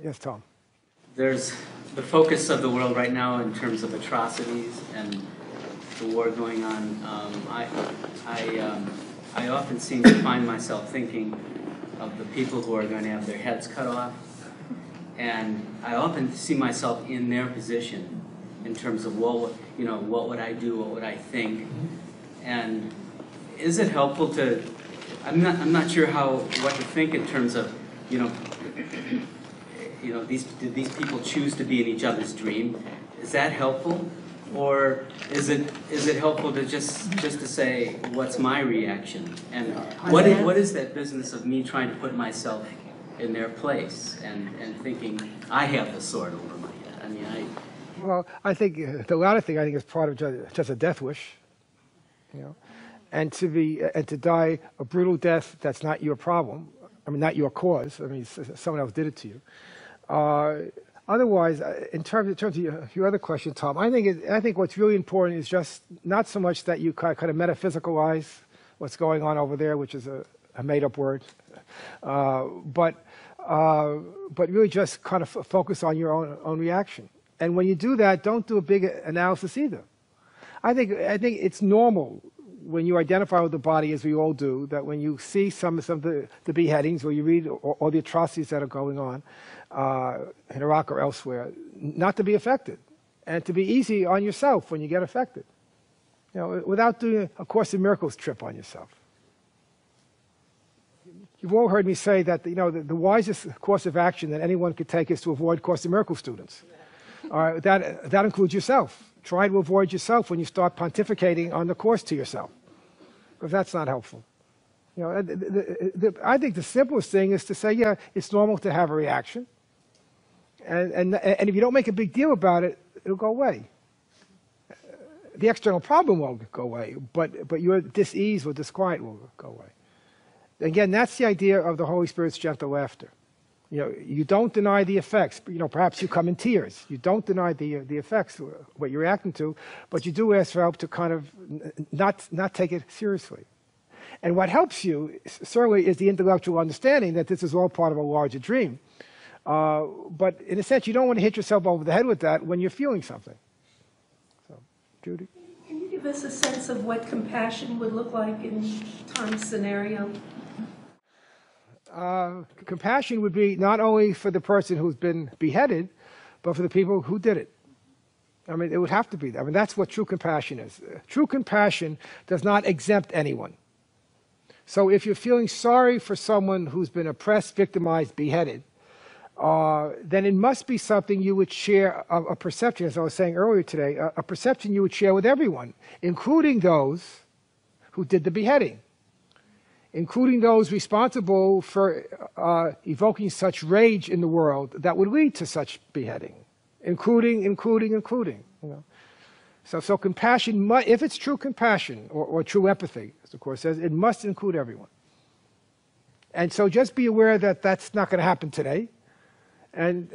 Yes, Tom. There's the focus of the world right now in terms of atrocities and the war going on. I often seem to find myself thinking of the people who are going to have their heads cut off, and I often see myself in their position in terms of, well, you know, what would I do, what would I think, and is it helpful to? I'm not sure what to think in terms of, you know, did these people choose to be in each other's dream? Is that helpful? Or is it helpful to just to say, what's my reaction? And what is that business of me trying to put myself in their place and thinking I have the sword over my head? I mean, Well, I think the latter thing, I think, is part of just a death wish, you know, and to die a brutal death that's not your problem. I mean, not your cause. I mean, someone else did it to you. Otherwise, in terms of your other question, Tom, I think what's really important is just not so much that you kind of metaphysicalize what's going on over there, which is a made-up word, but really just kind of focus on your own reaction. And when you do that, don't do a big analysis either. I think it's normal when you identify with the body, as we all do, that when you see some of the beheadings, or you read all the atrocities that are going on in Iraq or elsewhere, not to be affected, and to be easy on yourself when you get affected, you know, without doing a Course in Miracles trip on yourself. You've all heard me say that, you know, the wisest course of action that anyone could take is to avoid Course in Miracles students. That includes yourself. Try to avoid yourself when you start pontificating on the Course to yourself, because that's not helpful. You know, I think the simplest thing is to say, yeah, it's normal to have a reaction, and if you don't make a big deal about it, it'll go away. The external problem won't go away, but your dis-ease or disquiet will go away. Again, that's the idea of the Holy Spirit's gentle laughter. You know, you don't deny the effects. You know, perhaps you come in tears. You don't deny the effects, what you're reacting to, but you do ask for help to kind of not take it seriously. And what helps you, certainly, is the intellectual understanding that this is all part of a larger dream. But in a sense, you don't want to hit yourself over the head with that when you're feeling something. So, Judy? Can you give us a sense of what compassion would look like in Tom's scenario? Compassion would be not only for the person who's been beheaded, but for the people who did it. I mean, it would have to be that. I mean, that's what true compassion is. True compassion does not exempt anyone. So if you're feeling sorry for someone who's been oppressed, victimized, beheaded, then it must be something you would share, a perception, as I was saying earlier today, a perception you would share with everyone, including those who did the beheading, including those responsible for evoking such rage in the world that would lead to such beheading, including. You know. So compassion, if it's true compassion or true empathy, as the Course says, it must include everyone. And so just be aware that that's not going to happen today, and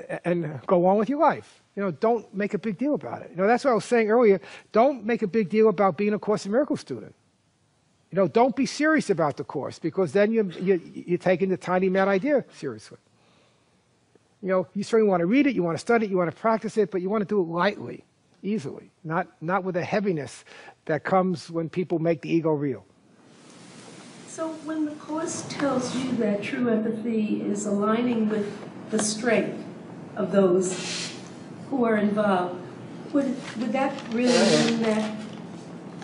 go on with your life. You know, don't make a big deal about it. You know, that's what I was saying earlier. Don't make a big deal about being a Course in Miracles student. You know, don't be serious about the Course, because then you're taking the tiny mad idea seriously. You know, you certainly want to read it, you want to study it, you want to practice it, but you want to do it lightly, easily, not with a heaviness that comes when people make the ego real. So when the Course tells you that true empathy is aligning with the strength of those who are involved, would that really mean that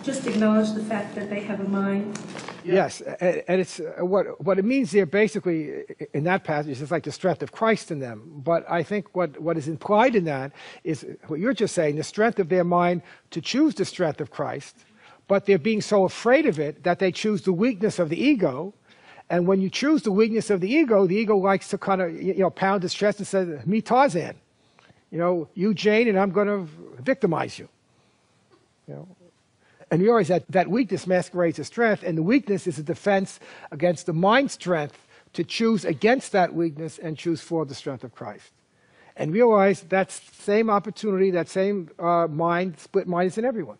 just acknowledge the fact that they have a mind? Yes, and it's what it means there basically in that passage is like the strength of Christ in them. But I think what is implied in that is what you're just saying, the strength of their mind to choose the strength of Christ, but they're being so afraid of it that they choose the weakness of the ego. And when you choose the weakness of the ego likes to kind of pound its chest and say, "Me Tarzan, you Jane, and I'm going to victimize you." And you realize that weakness masquerades as strength, and the weakness is a defense against the mind's strength to choose against that weakness and choose for the strength of Christ. And realize that same opportunity, that same split mind is in everyone.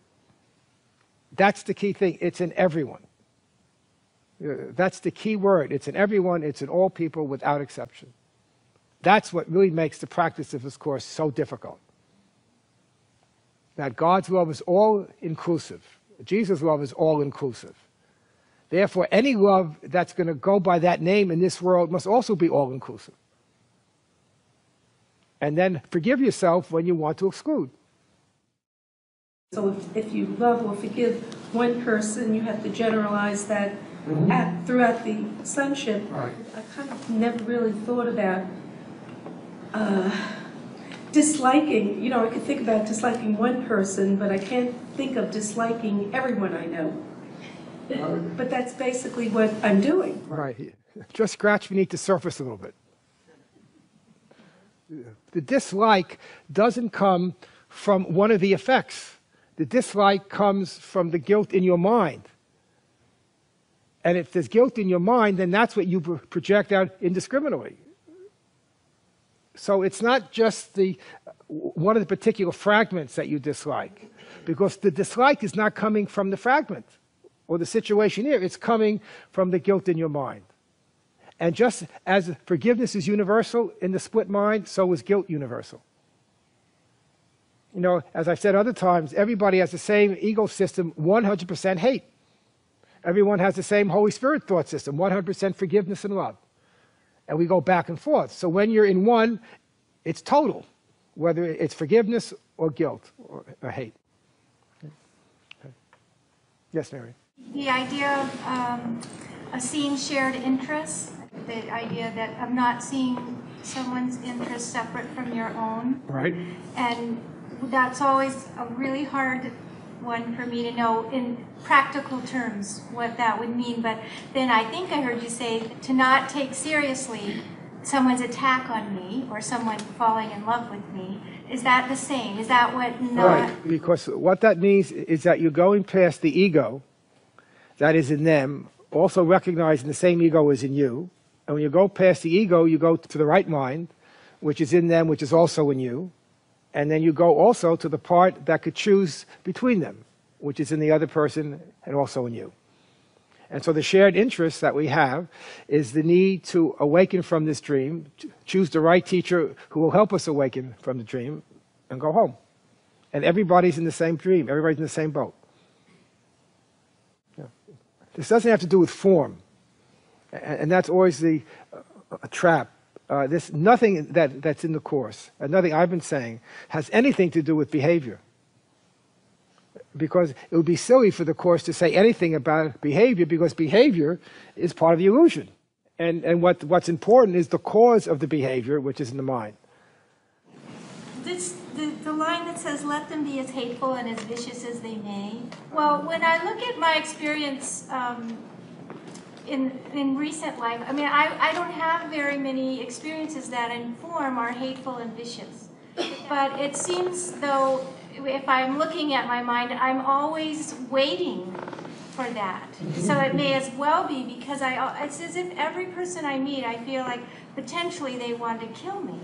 That's the key thing. It's in everyone. That's the key word. It's in everyone. It's in all people without exception. That's what really makes the practice of this course so difficult. That God's love is all-inclusive. Jesus' love is all-inclusive. Therefore, any love that's going to go by that name in this world must also be all-inclusive. And then forgive yourself when you want to exclude. So if you love or forgive one person, you have to generalize that throughout the sonship. Right. I kind of never really thought about disliking. You know, I could think about disliking one person, but I can't think of disliking everyone I know. But that's basically what I'm doing. Right. Just scratch beneath the surface a little bit. The dislike doesn't come from one of the effects. The dislike comes from the guilt in your mind. And if there's guilt in your mind, then that's what you project out indiscriminately. So it's not just one of the particular fragments that you dislike, because the dislike is not coming from the fragment or the situation here. It's coming from the guilt in your mind. And just as forgiveness is universal in the split mind, so is guilt universal. You know, as I've said other times, everybody has the same ego system, 100% hate. Everyone has the same Holy Spirit thought system, 100% forgiveness and love. And we go back and forth. So when you're in one, it's total, whether it's forgiveness or guilt or hate. Okay. Yes, Mary? The idea of seeing shared interests, the idea that of not seeing someone's interests separate from your own. Right. And that's always a really hard one for me to know in practical terms what that would mean. But then I think I heard you say to not take seriously someone's attack on me or someone falling in love with me. Is that the same? Is that what not? Right, because what that means is that you're going past the ego that is in them, also recognizing the same ego is in you. And when you go past the ego, you go to the right mind, which is in them, which is also in you. And then you go also to the part that could choose between them, which is in the other person and also in you. And so the shared interest that we have is the need to awaken from this dream, choose the right teacher who will help us awaken from the dream, and go home. And everybody's in the same dream. Everybody's in the same boat. Yeah. This doesn't have to do with form. And that's always a trap. Nothing that's in the Course, and nothing I've been saying, has anything to do with behavior. Because it would be silly for the Course to say anything about behavior, because behavior is part of the illusion. And what's important is the cause of the behavior, which is in the mind. The line that says, let them be as hateful and as vicious as they may. Well, when I look at my experience in recent life, I mean, I don't have very many experiences that in form are hateful and vicious. But it seems though, if I'm looking at my mind, I'm always waiting for that. So it may as well be because it's as if every person I meet, I feel like potentially they want to kill me.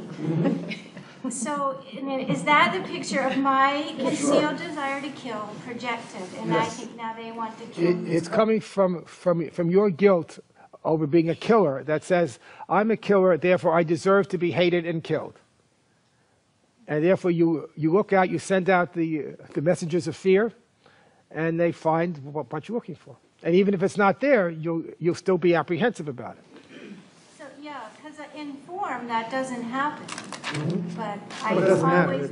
So is that the picture of my concealed desire to kill projected? And yes. I think now they want to kill me. It's coming from your guilt over being a killer that says, I'm a killer, therefore I deserve to be hated and killed. And therefore you look out, you send out the messengers of fear, and they find what you're looking for. And even if it's not there, you'll still be apprehensive about it. So yeah, because in form that doesn't happen. But it doesn't matter.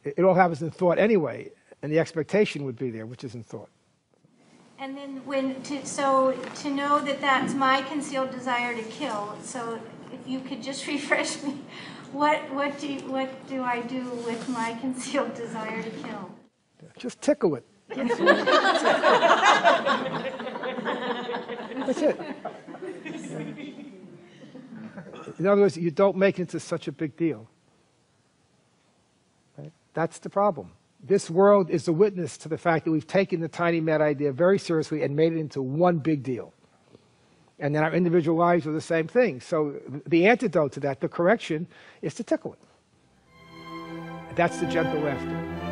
It all happens in thought anyway, and the expectation would be there, which is in thought. And then to know that that's my concealed desire to kill. So if you could just refresh me, what do I do with my concealed desire to kill? Just tickle it. That's it. In other words, you don't make it into such a big deal. Right? That's the problem. This world is a witness to the fact that we've taken the tiny mad idea very seriously and made it into one big deal. And then our individual lives are the same thing. So the antidote to that, the correction, is to tickle it. That's the gentle laughter.